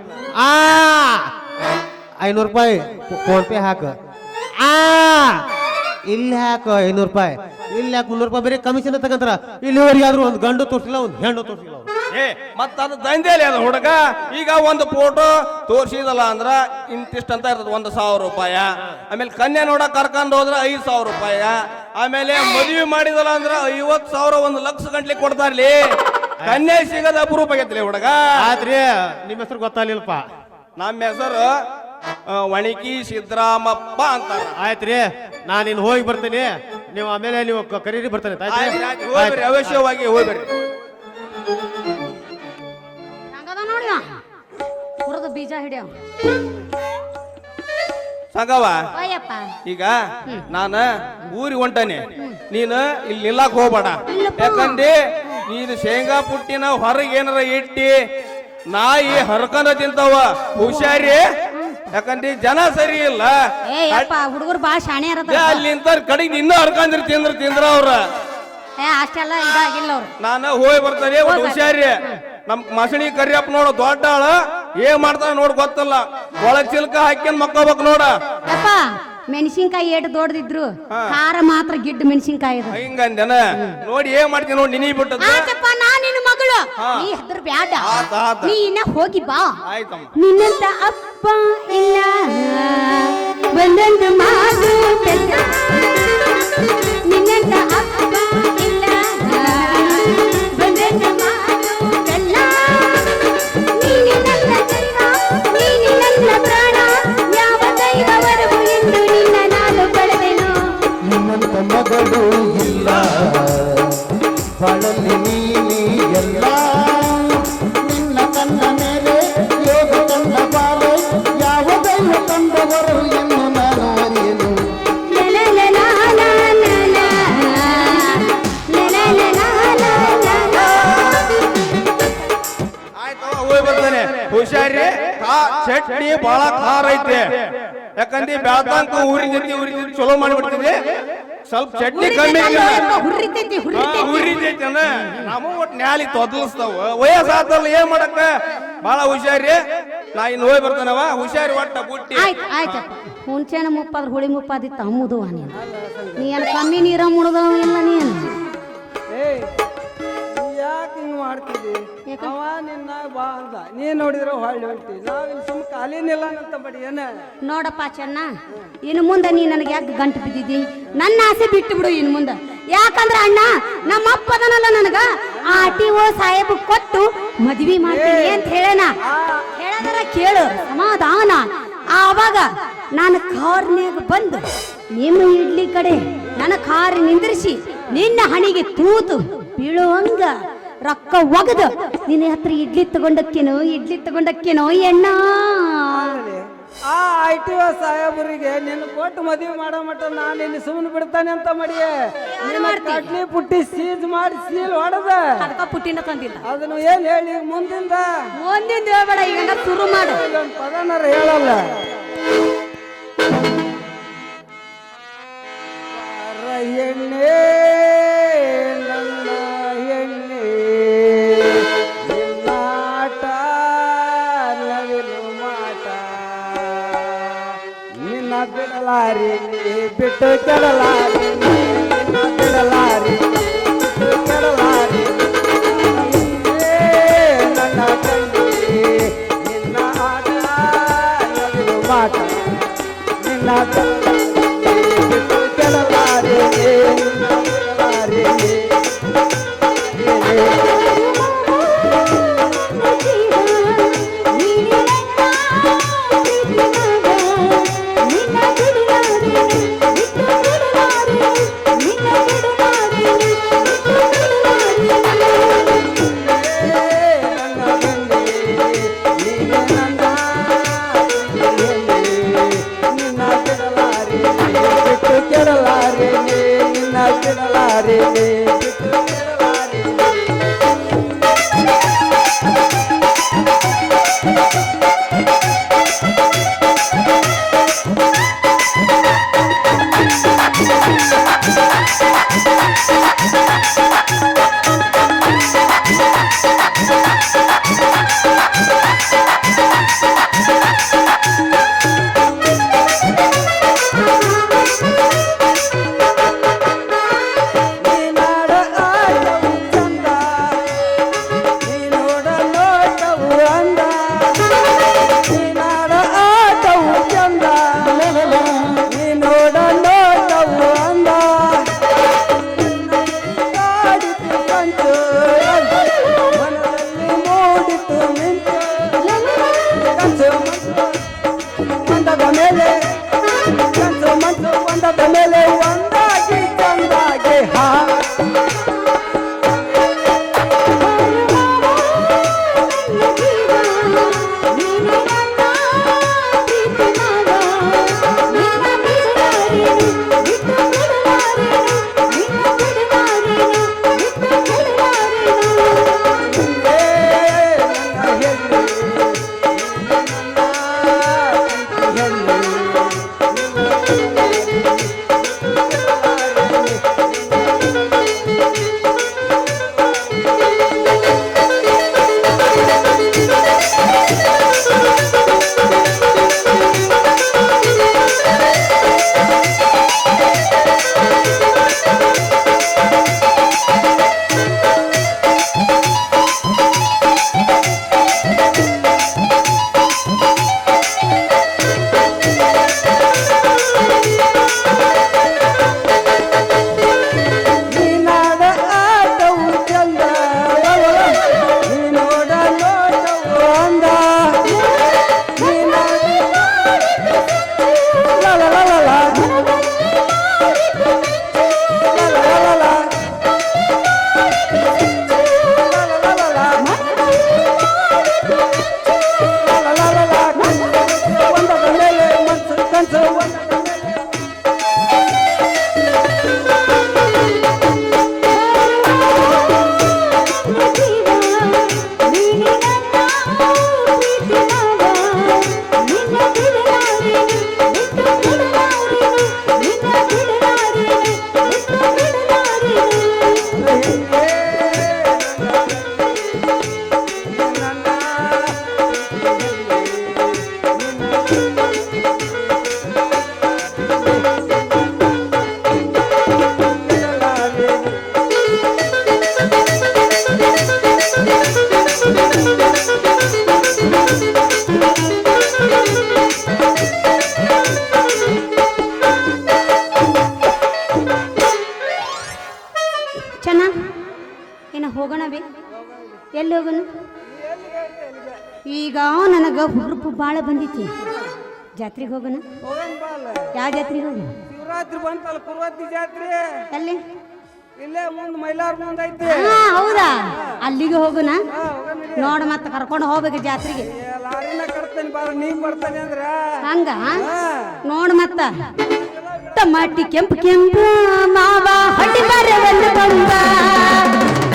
500 ರೂಪಾಯಿ ಫೋನ್ ಪೇ ಹಾಕು. ಇಲ್ಲಿ ಹಾಕು 500 ರೂಪಾಯಿ, ಇಲ್ಲಿ ಹಾಕು 300 ರೂಪಾಯಿ. ಬೇರೆ ಕಮಿಷನ್ ತಗಂತಾರ. ಇಲ್ಲಿವರೆಗೆ ಆದ್ರೂ ಒಂದು ಗಂಡು ತೋರಿಸಿಲ್ಲ, ಒಂದು ಹೆಣ್ಣು ತೋರಿಸಿಲ್ಲ. ಏ ಮತ್ತ ಅದು ದಂಧೆಲಿ ಅದ ಹುಡುಗ. ಈಗ ಒಂದು ಫೋಟೋ ತೋರ್ಸಿದಲ್ಲ ಅಂದ್ರ ಇಂತಿಷ್ಟ ಅಂತ ಇರ್ತದ, 1,000 ರೂಪಾಯಿ. ಆಮೇಲೆ ಕನ್ಯಾ ನೋಡಕ್ ಕರ್ಕೊಂಡ್ ಹೋದ್ರ 5,000 ರೂಪಾಯಿ. ಆಮೇಲೆ ಮದುವೆ ಮಾಡಿದಲ್ಲ ಅಂದ್ರ 50,000, 1 ಲಕ್ಷ ಗಂಟ್ಲೆ ಕೊಡ್ತಾರ್ಲಿ. ಕನ್ಯಾ ಸಿಗದ ಅಪರೂಪ ಆಗೈತ್ಲಿ ಹುಡುಗ. ಆದ್ರಿ ನಿಮ್ಮ ಹೆಸರು ಗೊತ್ತಾಗ್ಲಿಲ್ಲಪ್ಪ. ನಮ್ಮ ಹೆಸರು ವಣಿಕಿ ಸಿದ್ದರಾಮಪ್ಪ ಅಂತಾರ. ಆಯ್ತ್ರಿ, ನಾನು ಇನ್ನು ಹೋಗಿ ಬರ್ತೀನಿ. ನೀವು ಆಮೇಲೆ ನೀವು ಕರೀರಿ, ಬರ್ತಾನೆ. ಹೋಗ್ಬರ್ರಿ, ಅವಶ್ಯವಾಗಿ ಹೋಗ್ಬರ್ರಿ. ಹಂಗದ ನೋಡಿ ಹುರಿದು ಬೀಜ ಹಿಡಿಯವ ಸಂಗವ. ಅಯ್ಯಪ್ಪ. ಈಗ ನಾನ ಊರಿಗೆ ಹೊಂಟಾನೆ, ನೀನು ಇಲ್ಲಿ ನಿಲ್ಲಕ್ ಹೋಗ್ಬೇಡ. ಇಲ್ಲಪ್ಪ. ಯಾಕಂದ್ರೆ ನೀನು ಶೇಂಗಾ ಪುಟ್ಟಿನ ಹೊರಗೆ ಏನಾರ ಇಟ್ಟಿ ನಾಯಿ ಹರ್ಕೊಂಡ ತಿಂತಾವ. ಹುಷಾರಿ, ಯಾಕಂದ್ರೆ ಜನ ಸರಿ ಇಲ್ಲ. ಏಯಪ್ಪ, ಹುಡುಗರು ಬಾಳ ಶಾಣೆ ಇರತ್ತ. ಅಲ್ಲಿ ನಿಂತಾರ ಕಡೆಗೆ ಇನ್ನೂ ಹರ್ಕೊಂಡ್ರಿ ತಿಂದ್ರ ಅವ್ರ. ಅಷ್ಟೆಲ್ಲ ಇದಾಗಿಲ್ಲ ಅವ್ರು. ನಾನು ಹೋಗಿ ಬರ್ತಾರೆ. ಹುಷಾರಿ. ನಮ್ ಮಸಣಿ ಕರಿಯಪ್ಪ ನೋಡ, ದೊಡ್ಡ ಆಳ ಏನ್ ಮಾಡ್ತಾನ ನೋಡ್ ಗೊತ್ತಲ್ಲ. ಒಳಗ್ ಚಿಲ್ಕ ಹಾಕ್ಯಂಡ್ ಮಕ್ಕೋಬೇಕು ನೋಡ. ಯಪ್ಪ, ಮೆಣಸಿನ್ಕಾಯಿ ಏಟ್ ದೊಡ್ಡದಿದ್ರು ಖಾರ ಮಾತ್ರ ಗಿಡ್ಡ ಮೆಣಸಿನ್ಕಾಯಿ ಅದು. ಹಿಂಗಂದೇನ ನೋಡಿ ಏನ್ ಮಾಡ್ತೀನಿ ನೋಡಿ. ನಿನೀ ಬಿಟ್ಟದ ಆತಪ್ಪ, ನಾ ನಿನ್ನ ಮಗಳು. ನೀ ಹೆದ್ರ ಬ್ಯಾಡ, ನೀ ಇನ್ನ ಹೋಗಿ ಬಾ. ಆಯ್ತಮ್ಮ. ನಿನ್ನಂತ ಅಪ್ಪ ಇಲ್ಲ, ಒಂದೊಂದು ಮಾತು ಬೆಲ್ಲ. ನಿನ್ನಂತ ಅಪ್ಪ ಇಲ್ಲ, ಒಂದೊಂದು ಮಾತು ಬೆಲ್ಲ. ನೀನು ನನ್ನ ಜೀವ, ನೀನು ನನ್ನ ಪ್ರಾಣ, ಯಾವ ದೈವವರೆಗೂ ಎಂದು ನಿನ್ನ ನಾನು ಪಡೆದೆನು. ನಿನ್ನಂತ ಮಗಳು ಇಲ್ಲ, ಬಾಳಲ್ಲಿ ನೀನೇ ಎಲ್ಲ. ನಿನ್ನ ಕಣ್ಣ ಮೇಲೆ ಯೋಗ ಕಂಡ ಬಾಳೆ, ಯಾವ ದೈವ ಕಂಡವರು ಎಂದು ನಾನು ಅರಿಯನು. ಆಯ್ತು, ಹೋಗಿ ಬರ್ತಾನೆ. ಹುಷಾರಿ. ಚಟ್ನಿ ಬಹಳ ಖಾರ ಐತೆ. ಯಾಕಂದ್ರೆ ಬ್ಯಾದಂಕ ಊರಿನ ಜೊತೆ ಚಲೋ ಮಾಡಿಬಿಡ್ತಿದೆ. ಸ್ವಲ್ಪ ಚಟ್ನಿ ಕಮ್ಮಿ ಹುರಿತೈತಿ ಉರಿತೈತಿ. ನಮ್ಮ ಒಟ್ಟು ನ್ಯಾಲಿ ತೊದಲಿಸ್ತಾವ. ವಯಸ್ಸಾತಲ್ಲ, ಏನ್ ಮಾಡಕ್ಕ. ಬಹಳ ಹುಷಾರಿ. ನಾ ಇನ್ನು ಹೋಗಿ ಬರ್ತಾನವ. ಹುಷಾರಿ ಒಟ್ಟ ಬುಟ್ಟಿ. ಆಯ್ತು ಆಯ್ತಪ್ಪ. ಹುಂಚೆನ ಮುಪ್ಪಾದ್ರೆ ಹುಳಿ ಮುಪ್ಪಾದಿತ್ತ ಅಮ್ಮುದುವ ನೀನು. ನೀ ಏನು ಕಮ್ಮಿ ನೀರ ಮುಡ್ದವ ಇಲ್ಲ ನೀನು. ಏಯ್, ಯಾಕೆ ಹಿಂಗ್ ಮಾಡ್ತಿದ್ದಿ? ಅವ ನಿನ್ನ ಬಾ ಅಂದ, ನೀ ನೋಡಿದ್ರೆ ಹೊಳ್ಳಿ ಹೊಂಟಿ. ನಾವಿಲ್ಲಿ ಸುಮ್ಮ ಖಾಲಿ ನಿಲ್ಲಂತ ಬಡಿ ಏನ. ನೋಡಪ್ಪ ಚೆನ್ನ, ಇನ್ನು ಮುಂದೆ ನೀ ನನಗೆ ಯಾಕೆ ಗಂಟು ಬಿದ್ದಿದ್ದಿ? ನನ್ನ ಆಸೆ ಬಿಟ್ಟು ಬಿಡು. ಇನ್ನು ಮುಂದೆ ಯಾಕಂದ್ರ ಅಣ್ಣ ನಮ್ಮ ಅಪ್ಪ ಅದನಲ್ಲ ನನಗ RTO ಸಾಹೇಬ್ ಕೊಟ್ಟು ಮದ್ವಿ ಮಾಡ್ತೀನಿ ಅಂತ ಹೇಳೇನ ಹೇಳದರ ಕೇಳು ಸಮಾಧಾನ. ಆವಾಗ ನಾನು ಕಾರ್ನ್ಯಾಗ ಬಂದು ನಿಮ್ಮ ಇಡ್ಲಿ ಕಡೆ ನನ್ನ ಕಾರ್ ನಿಂದ್ರಿಸಿ ನಿನ್ನ ಹಣಿಗೆ ತೂತು ಬೀಳುವಂಗ ರೊಕ್ಕ ಒಗದು ನಿನ್ನ ಹತ್ರ ಇಡ್ಲಿ ತಗೊಂಡಕ್ಕೇನೋ ಎಣ್ಣ. ಆ ITO ಸಾಹೇಬರಿಗೆ ನಿನ್ನ ಕೊಟ್ಟು ಮದುವೆ ಮಾಡೋ ಮಟ್ಟ ನಾನು ಇಲ್ಲಿ ಸುಮ್ಮನೆ ಬಿಡ್ತಾನೆ ಅಂತ ಮಾಡಿಯೇ ನಿನ್ನ ಕಡ್ಲಿ ಪುಟ್ಟಿ ಸೀಜ್ ಮಾಡಿ ಸೀಲ್ ಹೊಡೆದ ಅದಕ್ಕ ಪುಟ್ಟಿನ ತಂದಿಲ್ಲ. ಅದನ್ನು ಏನ್ ಹೇಳಿ ಮುಂದಿಂದ ಹೇಳ್ಬೇಡ, ಈಗ ಶುರು ಮಾಡು. ಇದೊಂದು ಪದನಾರ ಹೇಳಲ್ಲ. ಎಣ್ಣೆ ನನ್ನ ಎಣ್ಣೆ ನಿನ್ನಾಟ ನವಿಲು ಮಾಟ ನಿನ್ನ ಬಿಡಲಾರಿ ಬಿಟ್ಟು ಕೆಡಲಾರಿ ನಿನ್ನ ಬಿಡಲಾರಿ ಬಿಟ್ಟು ಕೆಡಲಾರಿ ನನ್ನ ತಂದೆ ನಿನ್ನ ಆಟ ನವಿಲು ಮಾಟ ನಿನ್ನ ಬಿಟ್ಟು ಕೆಡಲಾರಿ ನಿನ್ನ ಬಿಡಲಾರಿ ನಿನ್ನ ಎಲ್ಲಿ ಹೋಗೋಣ? ಈಗ ನನಗ ಹುರುಪು ಭಾಳ ಬಂದಿತ್ತು. ಜಾತ್ರೆಗೆ ಹೋಗೋಣ? ಹೋಗೋಣ ಬಾ ಅಲ್ಲ. ಯಾವ ಜಾತ್ರೆಗೆ ಹೋಗೋಣ? ಶಿವರಾತ್ರಿ ಬಂತಲ್ಲ, ಕುರುವತ್ತಿ ಜಾತ್ರೆ ಎಲ್ಲಿ? ಇಲ್ಲೇ ಮುಂದ್ ಮೈಲಾರ ಮುಂದ್ ಐತಿ. ಹಾ ಹೌದಾ, ಅಲ್ಲಿಗೆ ಹೋಗೋಣ. ನೋಡ ಮತ್ತೆ ಕರ್ಕೊಂಡು ಹೋಗ್ಬೇಕು ಜಾತ್ರೆಗೆ. ಲಾರಿನ ಕಟ್ತೇನೆ ಬಾರ, ನೀವ್ ಬರ್ತಾನೆ ಅಂದ್ರ ಹಂಗ ನೋಡ್ ಮತ್ತ ಟಮಾಟಿ ಕೆಂಪು ಕೆಂಪು ಮಾವ ಹಟ್ಟಿ ಬಾರ ಒಂದು ಕೊಂಬ.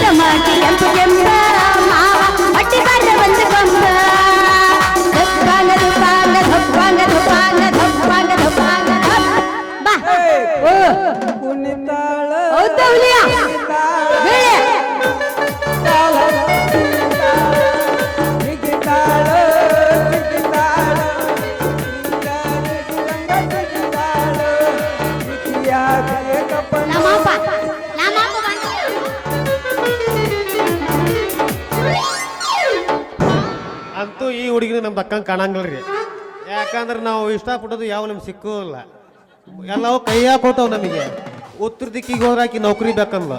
ಟಮಾಟಿ ಕೆಂಪು ಕೆಂಪು ಮಾವ ಹಟ್ಟಿ ಬಾರ ಒಂದು ಕೊಂಬ. ಧಪ್ಪಾಂಗ ಧಪ್ಪಾಂಗ ಧಪ್ಪಾಂಗ ಧಪ್ಪಾಂಗ ಧಪ್ಪಾಂಗ ಧಪ್ಪಾಂಗ ಬಾ. ಓ ಕುಣಿತಾಳ ಹೌದಾ ಹುಲಿಯ? ಬೇಳೆ ನಮ್ಮಪ್ಪ ಅಂತೂ ಈ ಹುಡುಗಿನ ನಮ್ದು ಅಕ್ಕಂಗೆ ಕಾಣಂಗಿಲ್ರಿ. ಯಾಕಂದ್ರೆ ನಾವು ಇಷ್ಟಪಟ್ಟದ್ದು ಯಾವ ನಮ್ಗೆ ಸಿಕ್ಕೋಲ್ಲ. ಎಲ್ಲವೂ ಕೈಯಾಗ ಕೊಟ್ಟವು ನಮಗೆ. ಉತ್ತರ ದಿಕ್ಕಿಗೆ ಹೋದ್ರೆ ಆಕಿ ನೌಕರಿ ಬೇಕಂದ್ಲ,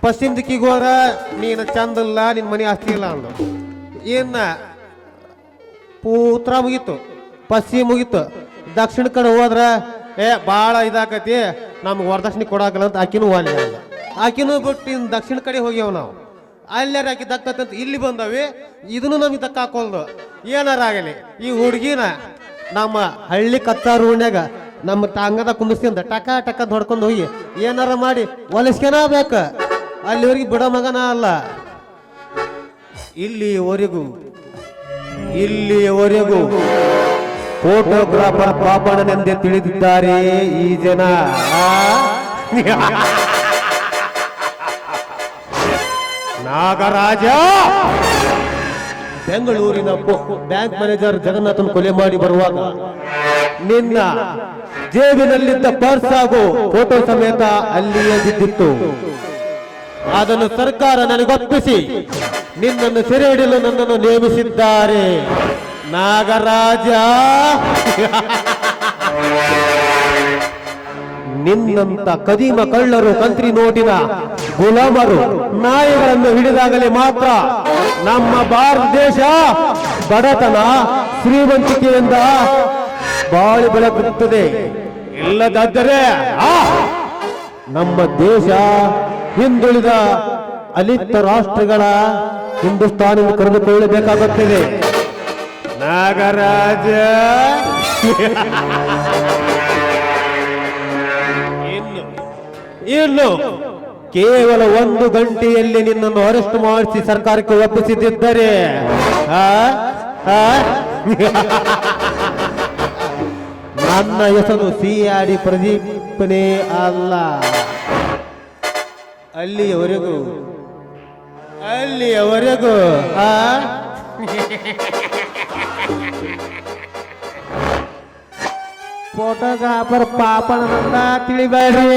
ಪಶ್ಚಿಮ ದಿಕ್ಕಿಗೆ ಹೋದ್ರ ನೀನು ಚಂದಿಲ್ಲ, ನಿನ್ನ ಮನೆ ಆಸ್ತಿ ಇಲ್ಲ ಅಂದ. ಇನ್ನು ಉತ್ತರ ಮುಗೀತು, ಪಶ್ಚಿಮ ಮುಗೀತು, ದಕ್ಷಿಣ ಕಡೆ ಹೋದ್ರ ಭಾಳ ಇದಾಕತಿ, ನಮ್ಗೆ ವರದಕ್ಷಿಣೆ ಕೊಡಾಕಲ್ಲ ಅಂತ ಆಕಿನೂ ವಾಲಿ ಅಂದ. ಆಕಿನೂ ಬಿಟ್ಟು ಇನ್ನು ದಕ್ಷಿಣ ಕಡೆ ಹೋಗ್ಯಾವ ನಾವು. ಅಲ್ಲಾರ ಆಕಿ ದಕ್ಕತ್ತಂತ ಇಲ್ಲಿ ಬಂದವಿ, ಇದನ್ನು ನಮಗೆ ದಕ್ಕ ಹಾಕೊಲ್ದು. ಏನಾರ ಆಗಲಿ ಈ ಹುಡುಗಿನ ನಮ್ಮ ಹಳ್ಳಿ ಕತ್ತಾರು ಉಣ್ಯಾಗ ನಮ್ಮ ಟಾಂಗದ ಕುಂದಿಸ್ಕೊಂಡ ಟಕ ಟಕ ಹೊಡ್ಕೊಂಡು ಹೋಗಿ ಏನಾರ ಮಾಡಿ ಹೊಲಿಸ್ಕೆನ ಬೇಕ. ಅಲ್ಲಿವರೆಗೆ ಬಿಡೋ ಮಗನ ಅಲ್ಲ. ಇಲ್ಲಿಯವರೆಗೂ ಫೋಟೋಗ್ರಾಫರ್ ಪಾಪಣ್ಣನೆಂದೇ ತಿಳಿದಿದ್ದಾರೆ ಈ ಜನ. ನಾಗರಾಜ ಬೆಂಗಳೂರಿನ ಬ್ಯಾಂಕ್ ಮ್ಯಾನೇಜರ್ ಜಗನ್ನಾಥನ್ ಕೊಲೆ ಮಾಡಿ ಬರುವಾಗ ನಿನ್ನ ಜೇಬಿನಲ್ಲಿದ್ದ ಪರ್ಸ್ ಹಾಗೂ ಫೋಟೋ ಸಮೇತ ಅಲ್ಲಿಯೇ ಬಿದ್ದಿತ್ತು. ಅದನ್ನು ಸರ್ಕಾರ ನನಗೊಪ್ಪಿಸಿ ನಿನ್ನನ್ನು ಸೆರೆ ಹಿಡಿಯಲು ನನ್ನನ್ನು ನೇಮಿಸಿದ್ದಾರೆ. ನಾಗರಾಜ, ನಿನ್ನಂತ ಕದೀಮ ಕಳ್ಳರು, ಕಂತ್ರಿ ನೋಟಿನ ಗುಲಾಮರು, ನಾಯಿಗಳನ್ನು ಹಿಡಿದಾಗಲೇ ಮಾತ್ರ ನಮ್ಮ ಭಾರತ ದೇಶ ಬಡತನ ಶ್ರೀಮಂತಿಕೆಯಿಂದ ಬಾಳಿ ಬೆಳಗುತ್ತದೆ. ಇಲ್ಲದಾದರೆ ನಮ್ಮ ದೇಶ ಹಿಂದುಳಿದ ಅಲಿಪ್ತ ರಾಷ್ಟ್ರಗಳ ಹಿಂದೂಸ್ತಾನವನ್ನು ಕರೆದುಕೊಳ್ಳಬೇಕಾಗುತ್ತದೆ. ನಾಗರಾಜ, ಇನ್ನು ಕೇವಲ 1 ಗಂಟೆಯಲ್ಲಿ ನಿನ್ನನ್ನು ಅರೆಸ್ಟ್ ಮಾಡಿಸಿ ಸರ್ಕಾರಕ್ಕೆ ಒಪ್ಪಿಸಿದ್ದರೆ ನನ್ನ ಹೆಸರು ಸಿಆಡಿ ಪ್ರದೀಪನೇ ಅಲ್ಲ. ಅಲ್ಲಿಯವರೆಗೂ ಫೋಟೋಗ್ರಾಫರ್ ಪಾಪನನ್ನ ತಿಳಿಬೇಡ್ರಿ.